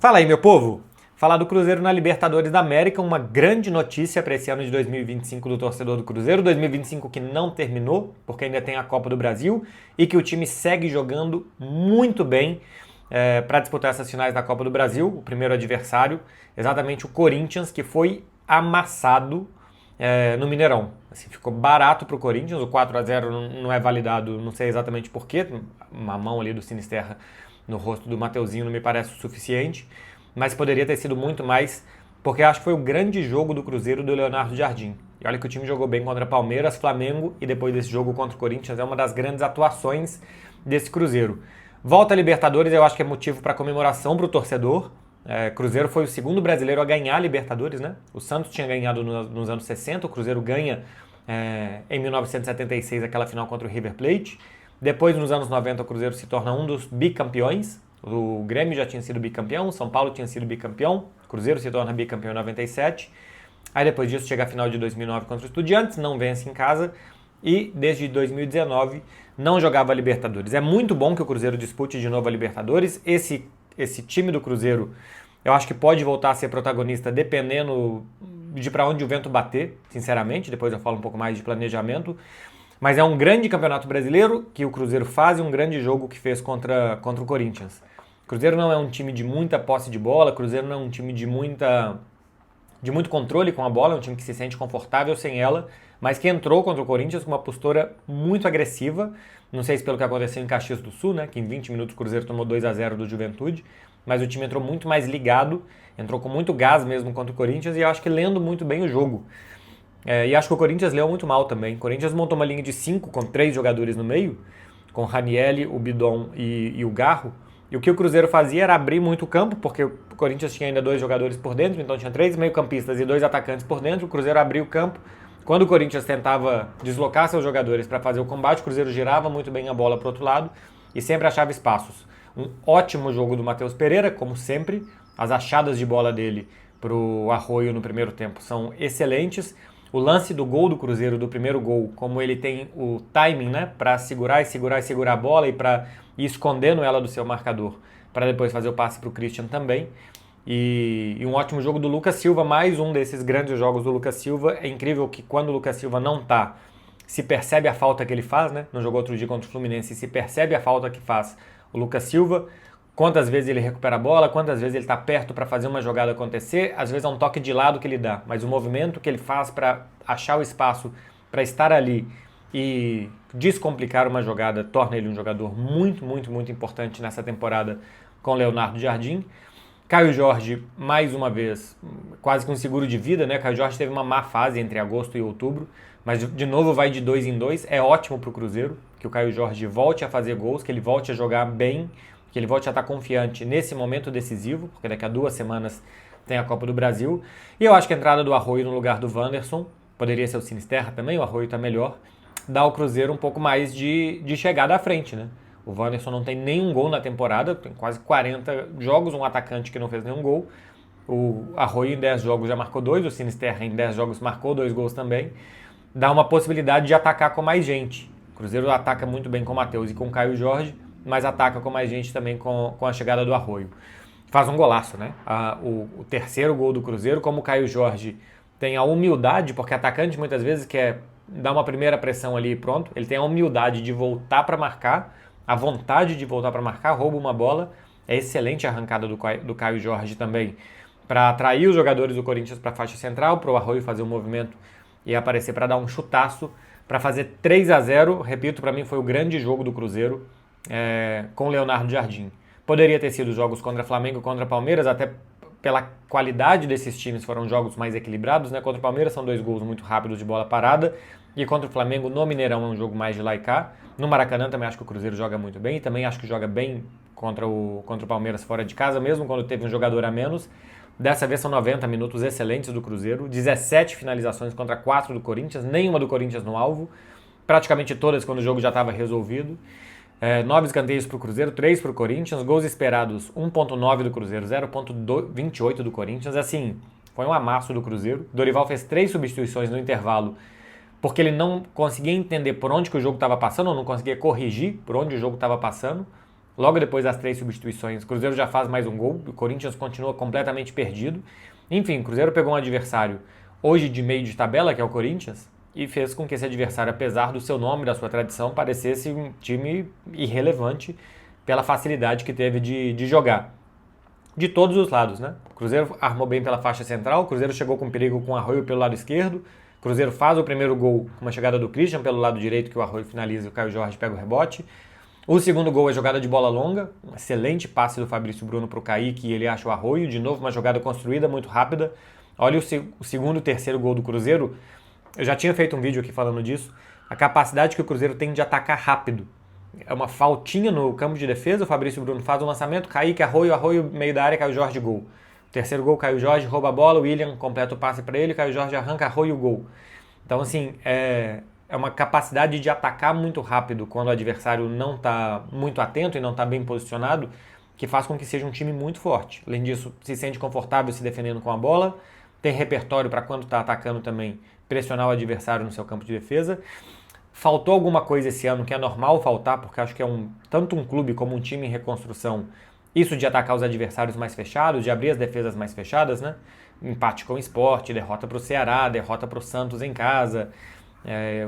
Fala aí, meu povo! Falar do Cruzeiro na Libertadores da América, uma grande notícia para esse ano de 2025 do torcedor do Cruzeiro. 2025 que não terminou, porque ainda tem a Copa do Brasil, e que o time segue jogando muito bem para disputar essas finais da Copa do Brasil. O primeiro adversário, exatamente o Corinthians, que foi amassado no Mineirão. Assim, ficou barato para o Corinthians, o 4-0 não é validado, não sei exatamente porquê, uma mão ali do Sinisterra no rosto do Mateuzinho não me parece o suficiente, mas poderia ter sido muito mais, porque acho que foi o grande jogo do Cruzeiro do Leonardo Jardim. E olha que o time jogou bem contra Palmeiras, Flamengo, e depois desse jogo contra o Corinthians é uma das grandes atuações desse Cruzeiro. Volta a Libertadores, eu acho que é motivo para comemoração para o torcedor. Cruzeiro foi o segundo brasileiro a ganhar a Libertadores, né? O Santos tinha ganhado nos anos 60, o Cruzeiro ganha em 1976 aquela final contra o River Plate. Depois, nos anos 90, o Cruzeiro se torna um dos bicampeões. O Grêmio já tinha sido bicampeão, o São Paulo tinha sido bicampeão, o Cruzeiro se torna bicampeão em 97. Aí depois disso chega a final de 2009 contra o Estudiantes, não vence em casa e desde 2019 não jogava a Libertadores. É muito bom que o Cruzeiro dispute de novo a Libertadores. Esse time do Cruzeiro eu acho que pode voltar a ser protagonista dependendo de para onde o vento bater, sinceramente. Depois eu falo um pouco mais de planejamento. Mas é um grande campeonato brasileiro que o Cruzeiro faz e um grande jogo que fez contra o Corinthians. O Cruzeiro não é um time de muita posse de bola, o Cruzeiro não é um time de muito controle com a bola, é um time que se sente confortável sem ela, mas que entrou contra o Corinthians com uma postura muito agressiva. Não sei se pelo que aconteceu em Caxias do Sul, né, que em 20 minutos o Cruzeiro tomou 2-0 do Juventude, mas o time entrou muito mais ligado, entrou com muito gás mesmo contra o Corinthians e eu acho que lendo muito bem o jogo. E acho que o Corinthians leu muito mal também. O Corinthians montou uma linha de 5 com 3 jogadores no meio, com o Ranielli, o Bidon e o Garro. E o que o Cruzeiro fazia era abrir muito o campo, porque o Corinthians tinha ainda 2 jogadores por dentro, então tinha 3 meio-campistas e 2 atacantes por dentro. O Cruzeiro abria o campo. Quando o Corinthians tentava deslocar seus jogadores para fazer o combate, o Cruzeiro girava muito bem a bola para o outro lado e sempre achava espaços. Um ótimo jogo do Matheus Pereira, como sempre. As achadas de bola dele para o Arroio no primeiro tempo são excelentes. O lance do gol do Cruzeiro, do primeiro gol, como ele tem o timing, né, para segurar a bola e para ir escondendo ela do seu marcador, para depois fazer o passe para o Christian também. E um ótimo jogo do Lucas Silva, mais um desses grandes jogos do Lucas Silva. É incrível que quando o Lucas Silva não tá, se percebe a falta que ele faz, né? No jogo outro dia contra o Fluminense, se percebe a falta que faz o Lucas Silva. Quantas vezes ele recupera a bola, quantas vezes ele está perto para fazer uma jogada acontecer, às vezes é um toque de lado que ele dá, mas o movimento que ele faz para achar o espaço, para estar ali e descomplicar uma jogada, torna ele um jogador muito, muito, muito importante nessa temporada com Leonardo Jardim. Caio Jorge, mais uma vez, quase que um seguro de vida, né? Caio Jorge teve uma má fase entre agosto e outubro, mas de novo vai de 2 em 2, é ótimo para o Cruzeiro, que o Caio Jorge volte a fazer gols, que ele volte a jogar bem, que ele volte a estar confiante nesse momento decisivo, porque daqui a 2 semanas tem a Copa do Brasil. E eu acho que a entrada do Arroio no lugar do Wanderson, poderia ser o Sinisterra também, o Arroio está melhor, dá ao Cruzeiro um pouco mais de chegada à frente, né? O Wanderson não tem nenhum gol na temporada, tem quase 40 jogos, um atacante que não fez nenhum gol. O Arroio em 10 jogos já marcou 2, o Sinisterra em 10 jogos marcou 2 gols também. Dá uma possibilidade de atacar com mais gente. O Cruzeiro ataca muito bem com o Matheus e com o Caio Jorge, mas ataca com mais gente também com a chegada do Arroio. Faz um golaço, né? O terceiro gol do Cruzeiro, como o Caio Jorge tem a humildade, porque atacante muitas vezes quer dar uma primeira pressão ali e pronto, ele tem a humildade de voltar para marcar, a vontade de voltar para marcar, rouba uma bola, é excelente a arrancada do Caio Jorge também, para atrair os jogadores do Corinthians para a faixa central, para o Arroio fazer um movimento e aparecer para dar um chutaço, para fazer 3-0, repito, para mim foi o grande jogo do Cruzeiro, com o Leonardo Jardim. Poderia ter sido jogos contra Flamengo e contra Palmeiras, até pela qualidade desses times foram jogos mais equilibrados, né? Contra o Palmeiras são 2 gols muito rápidos de bola parada, e contra o Flamengo no Mineirão é um jogo mais de lá e cá. No Maracanã também acho que o Cruzeiro joga muito bem, e também acho que joga bem contra o Palmeiras fora de casa, mesmo quando teve um jogador a menos. Dessa vez são 90 minutos excelentes do Cruzeiro, 17 finalizações contra 4 do Corinthians, nenhuma do Corinthians no alvo, praticamente todas quando o jogo já estava resolvido. 9 escanteios para o Cruzeiro, 3 para o Corinthians, gols esperados 1.9 do Cruzeiro, 0.28 do Corinthians, assim, foi um amasso do Cruzeiro. Dorival fez 3 substituições no intervalo, porque ele não conseguia entender por onde que o jogo estava passando, ou não conseguia corrigir por onde o jogo estava passando. Logo depois das 3 substituições, o Cruzeiro já faz mais um gol, o Corinthians continua completamente perdido. Enfim, o Cruzeiro pegou um adversário hoje de meio de tabela, que é o Corinthians, e fez com que esse adversário, apesar do seu nome, da sua tradição, parecesse um time irrelevante pela facilidade que teve de jogar. De todos os lados, né? O Cruzeiro armou bem pela faixa central, o Cruzeiro chegou com perigo com o Arroio pelo lado esquerdo, o Cruzeiro faz o primeiro gol com uma chegada do Christian pelo lado direito, que o Arroio finaliza e o Caio Jorge pega o rebote. O segundo gol é jogada de bola longa, um excelente passe do Fabrício Bruno para o Kaique e ele acha o Arroio, de novo uma jogada construída, muito rápida. Olha o segundo e terceiro gol do Cruzeiro, eu já tinha feito um vídeo aqui falando disso, a capacidade que o Cruzeiro tem de atacar rápido. É uma faltinha no campo de defesa, o Fabrício Bruno faz o lançamento, Kaique, Arroio, meio da área, Caio Jorge, gol. O terceiro gol, Caio Jorge rouba a bola, o William completa o passe para ele, Caio Jorge arranca, Arroio, gol. Então, assim, é uma capacidade de atacar muito rápido quando o adversário não está muito atento e não está bem posicionado, que faz com que seja um time muito forte. Além disso, se sente confortável se defendendo com a bola, tem repertório para quando está atacando também pressionar o adversário no seu campo de defesa. Faltou alguma coisa esse ano que é normal faltar, porque acho que é tanto um clube como um time em reconstrução, isso de atacar os adversários mais fechados, de abrir as defesas mais fechadas, né? Empate com o Sport, derrota para o Ceará, derrota para o Santos em casa.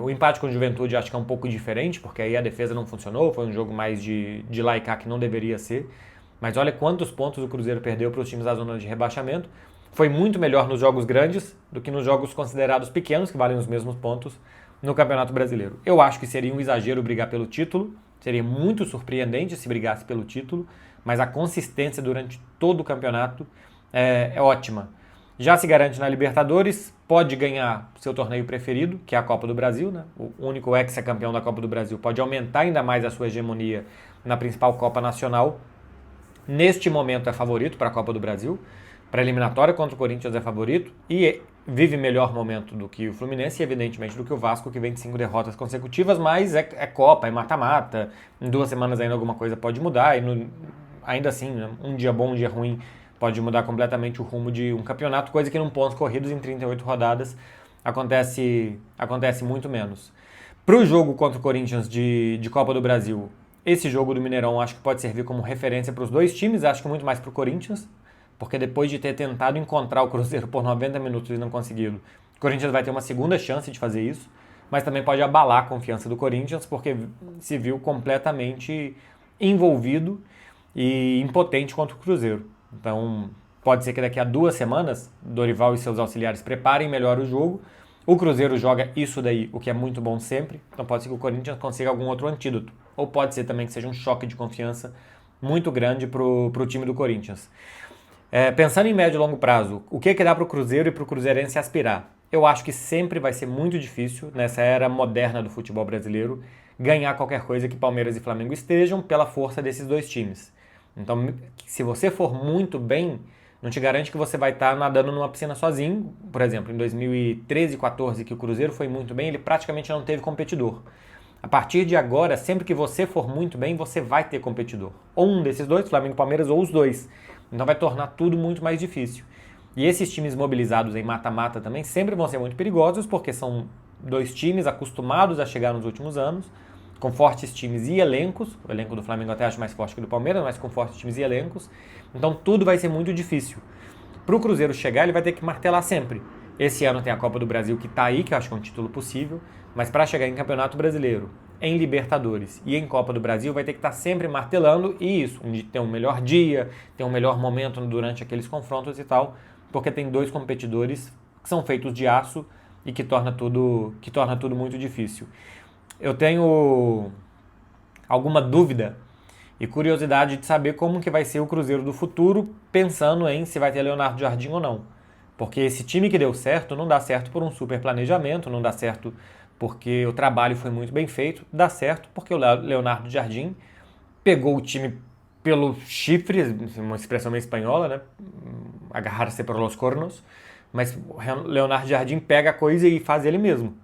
O empate com o Juventude acho que é um pouco diferente, porque aí a defesa não funcionou, foi um jogo mais de lá e cá que não deveria ser. Mas olha quantos pontos o Cruzeiro perdeu para os times da zona de rebaixamento. Foi muito melhor nos jogos grandes do que nos jogos considerados pequenos, que valem os mesmos pontos, no Campeonato Brasileiro. Eu acho que seria um exagero brigar pelo título, seria muito surpreendente se brigasse pelo título, mas a consistência durante todo o campeonato é ótima. Já se garante na Libertadores, pode ganhar seu torneio preferido, que é a Copa do Brasil, né? O único ex-campeão da Copa do Brasil pode aumentar ainda mais a sua hegemonia na principal Copa Nacional. Neste momento é favorito para a Copa do Brasil, para a eliminatória contra o Corinthians é favorito e vive melhor momento do que o Fluminense e evidentemente do que o Vasco, que vem de 5 derrotas consecutivas, mas é Copa, é mata-mata, em 2 semanas ainda alguma coisa pode mudar e ainda assim, né, um dia bom, um dia ruim, pode mudar completamente o rumo de um campeonato, coisa que num pontos corridos em 38 rodadas acontece muito menos. Para o jogo contra o Corinthians de Copa do Brasil, esse jogo do Mineirão acho que pode servir como referência para os dois times, acho que muito mais para o Corinthians, porque depois de ter tentado encontrar o Cruzeiro por 90 minutos e não conseguido, o Corinthians vai ter uma segunda chance de fazer isso, mas também pode abalar a confiança do Corinthians, porque se viu completamente envolvido e impotente contra o Cruzeiro. Então, pode ser que daqui a 2 semanas, Dorival e seus auxiliares preparem melhor o jogo. O Cruzeiro joga isso daí, o que é muito bom sempre. Então, pode ser que o Corinthians consiga algum outro antídoto. Ou pode ser também que seja um choque de confiança muito grande para o time do Corinthians. Pensando em médio e longo prazo, o que dá para o Cruzeiro e para o cruzeirense aspirar? Eu acho que sempre vai ser muito difícil, nessa era moderna do futebol brasileiro, ganhar qualquer coisa que Palmeiras e Flamengo estejam pela força desses dois times. Então, se você for muito bem, não te garante que você vai estar nadando numa piscina sozinho. Por exemplo, em 2013 e 2014, que o Cruzeiro foi muito bem, ele praticamente não teve competidor. A partir de agora, sempre que você for muito bem, você vai ter competidor. Ou um desses dois, Flamengo e Palmeiras, ou os dois. Então vai tornar tudo muito mais difícil. E esses times mobilizados em mata-mata também sempre vão ser muito perigosos, porque são dois times acostumados a chegar nos últimos anos, com fortes times e elencos. O elenco do Flamengo até acho mais forte que o do Palmeiras, mas com fortes times e elencos. Então tudo vai ser muito difícil. Para o Cruzeiro chegar, ele vai ter que martelar sempre. Esse ano tem a Copa do Brasil que está aí, que eu acho que é um título possível, mas para chegar em Campeonato Brasileiro, em Libertadores e em Copa do Brasil, vai ter que estar sempre martelando e isso, ter um melhor dia, ter um melhor momento durante aqueles confrontos e tal, porque tem dois competidores que são feitos de aço e que torna tudo muito difícil. Eu tenho alguma dúvida e curiosidade de saber como que vai ser o Cruzeiro do futuro, pensando em se vai ter Leonardo Jardim ou não. Porque esse time que deu certo não dá certo por um super planejamento, não dá certo porque o trabalho foi muito bem feito, dá certo porque o Leonardo Jardim pegou o time pelo chifre, uma expressão meio espanhola, né? Agarrar-se por los cornos, mas o Leonardo Jardim pega a coisa e faz ele mesmo.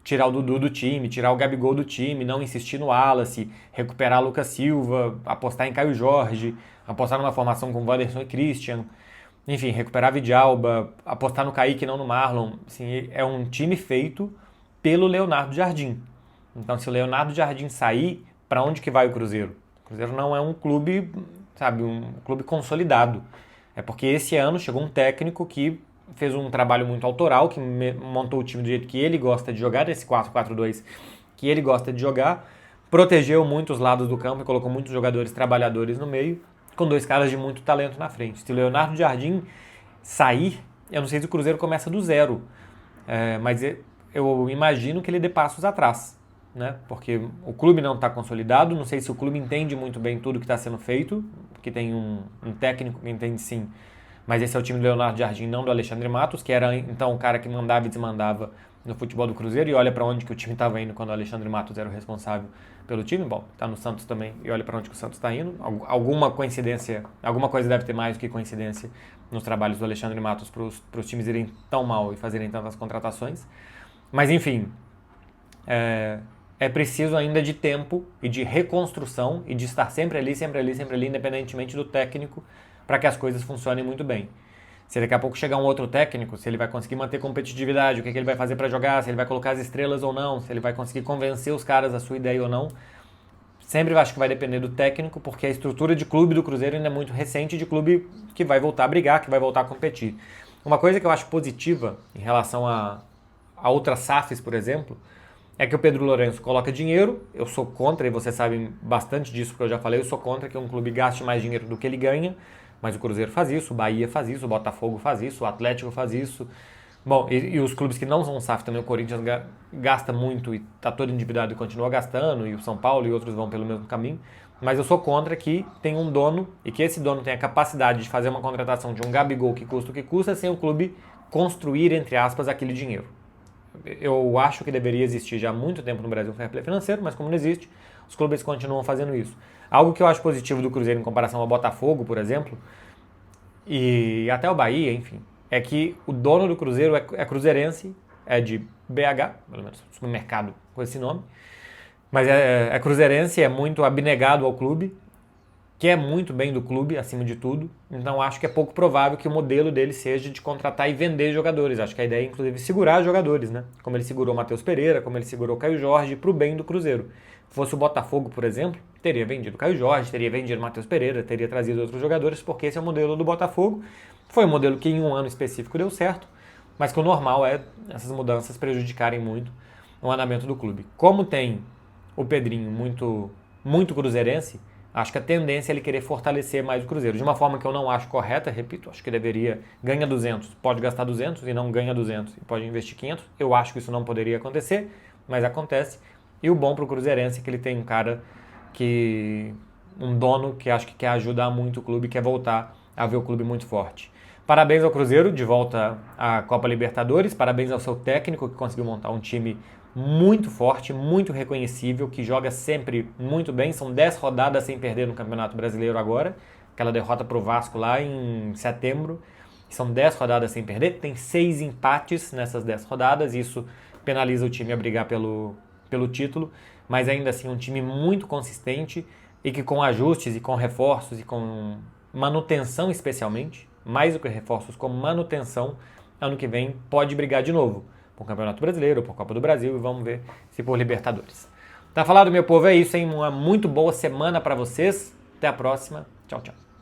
Tirar o Dudu do time, tirar o Gabigol do time, não insistir no Wallace, recuperar Lucas Silva, apostar em Caio Jorge, apostar numa formação com Wanderson e Christian, enfim, recuperar Vidalba, apostar no Kaique e não no Marlon. Assim, é um time feito pelo Leonardo Jardim. Então, se o Leonardo Jardim sair, para onde que vai o Cruzeiro? O Cruzeiro não é um clube, sabe, um clube consolidado. É porque esse ano chegou um técnico que fez um trabalho muito autoral, que montou o time do jeito que ele gosta de jogar, esse 4-4-2 que ele gosta de jogar, protegeu muitos lados do campo e colocou muitos jogadores trabalhadores no meio, com dois caras de muito talento na frente. Se o Leonardo Jardim sair, eu não sei se o Cruzeiro começa do zero, mas eu imagino que ele dê passos atrás, né? Porque o clube não está consolidado, não sei se o clube entende muito bem tudo que está sendo feito, porque tem um técnico que entende sim, mas esse é o time do Leonardo Jardim, não do Alexandre Matos, que era então o cara que mandava e desmandava no futebol do Cruzeiro, e olha para onde que o time estava indo quando o Alexandre Matos era o responsável pelo time. Bom, tá no Santos também, e olha para onde que o Santos está indo. Alguma coincidência, alguma coisa deve ter mais do que coincidência nos trabalhos do Alexandre Matos para os times irem tão mal e fazerem tantas contratações. Mas enfim, é preciso ainda de tempo e de reconstrução e de estar sempre ali, independentemente do técnico, para que as coisas funcionem muito bem. Se daqui a pouco chegar um outro técnico, se ele vai conseguir manter competitividade, o que ele vai fazer para jogar, se ele vai colocar as estrelas ou não, se ele vai conseguir convencer os caras da sua ideia ou não, sempre acho que vai depender do técnico, porque a estrutura de clube do Cruzeiro ainda é muito recente, de clube que vai voltar a brigar, que vai voltar a competir. Uma coisa que eu acho positiva em relação a outras SAFs, por exemplo, é que o Pedro Lourenço coloca dinheiro. Eu sou contra, e vocês sabem bastante disso, porque eu já falei, eu sou contra que um clube gaste mais dinheiro do que ele ganha, mas o Cruzeiro faz isso, o Bahia faz isso, o Botafogo faz isso, o Atlético faz isso. Bom, e os clubes que não são SAF também, o Corinthians gasta muito e está todo endividado e continua gastando, e o São Paulo e outros vão pelo mesmo caminho, mas eu sou contra que tenha um dono e que esse dono tenha a capacidade de fazer uma contratação de um Gabigol que custa o que custa, sem o clube construir, entre aspas, aquele dinheiro. Eu acho que deveria existir já há muito tempo no Brasil o fair play financeiro, mas como não existe, os clubes continuam fazendo isso. Algo que eu acho positivo do Cruzeiro em comparação ao Botafogo, por exemplo, e até o Bahia, enfim, é que o dono do Cruzeiro é cruzeirense, é de BH, pelo menos supermercado com esse nome, mas é cruzeirense, é muito abnegado ao clube, quer muito bem do clube, acima de tudo. Então acho que é pouco provável que o modelo dele seja de contratar e vender jogadores. Acho que a ideia é, inclusive, segurar jogadores, né? Como ele segurou o Matheus Pereira, como ele segurou o Caio Jorge, para o bem do Cruzeiro. Se fosse o Botafogo, por exemplo, teria vendido o Caio Jorge, teria vendido o Matheus Pereira, teria trazido outros jogadores, porque esse é o modelo do Botafogo. Foi um modelo que em um ano específico deu certo, mas que o normal é essas mudanças prejudicarem muito o andamento do clube. Como tem o Pedrinho muito cruzeirense, acho que a tendência é ele querer fortalecer mais o Cruzeiro. De uma forma que eu não acho correta, repito, acho que deveria, ganha 200, pode gastar 200 e não ganha 200 e pode investir 500. Eu acho que isso não poderia acontecer, mas acontece. E o bom para o cruzeirense é que ele tem um cara um dono que acho que quer ajudar muito o clube, quer voltar a ver o clube muito forte. Parabéns ao Cruzeiro, de volta à Copa Libertadores, parabéns ao seu técnico que conseguiu montar um time muito forte, muito reconhecível, que joga sempre muito bem. São 10 rodadas sem perder no Campeonato Brasileiro agora, aquela derrota para o Vasco lá em setembro. São 10 rodadas sem perder, tem 6 empates nessas 10 rodadas, isso penaliza o time a brigar pelo título, mas ainda assim um time muito consistente e que com ajustes e com reforços e com manutenção especialmente, mais do que reforços, com manutenção, ano que vem pode brigar de novo por Campeonato Brasileiro, por Copa do Brasil, e vamos ver se por Libertadores. Tá falado, meu povo, é isso, hein? Uma muito boa semana para vocês. Até a próxima. Tchau, tchau.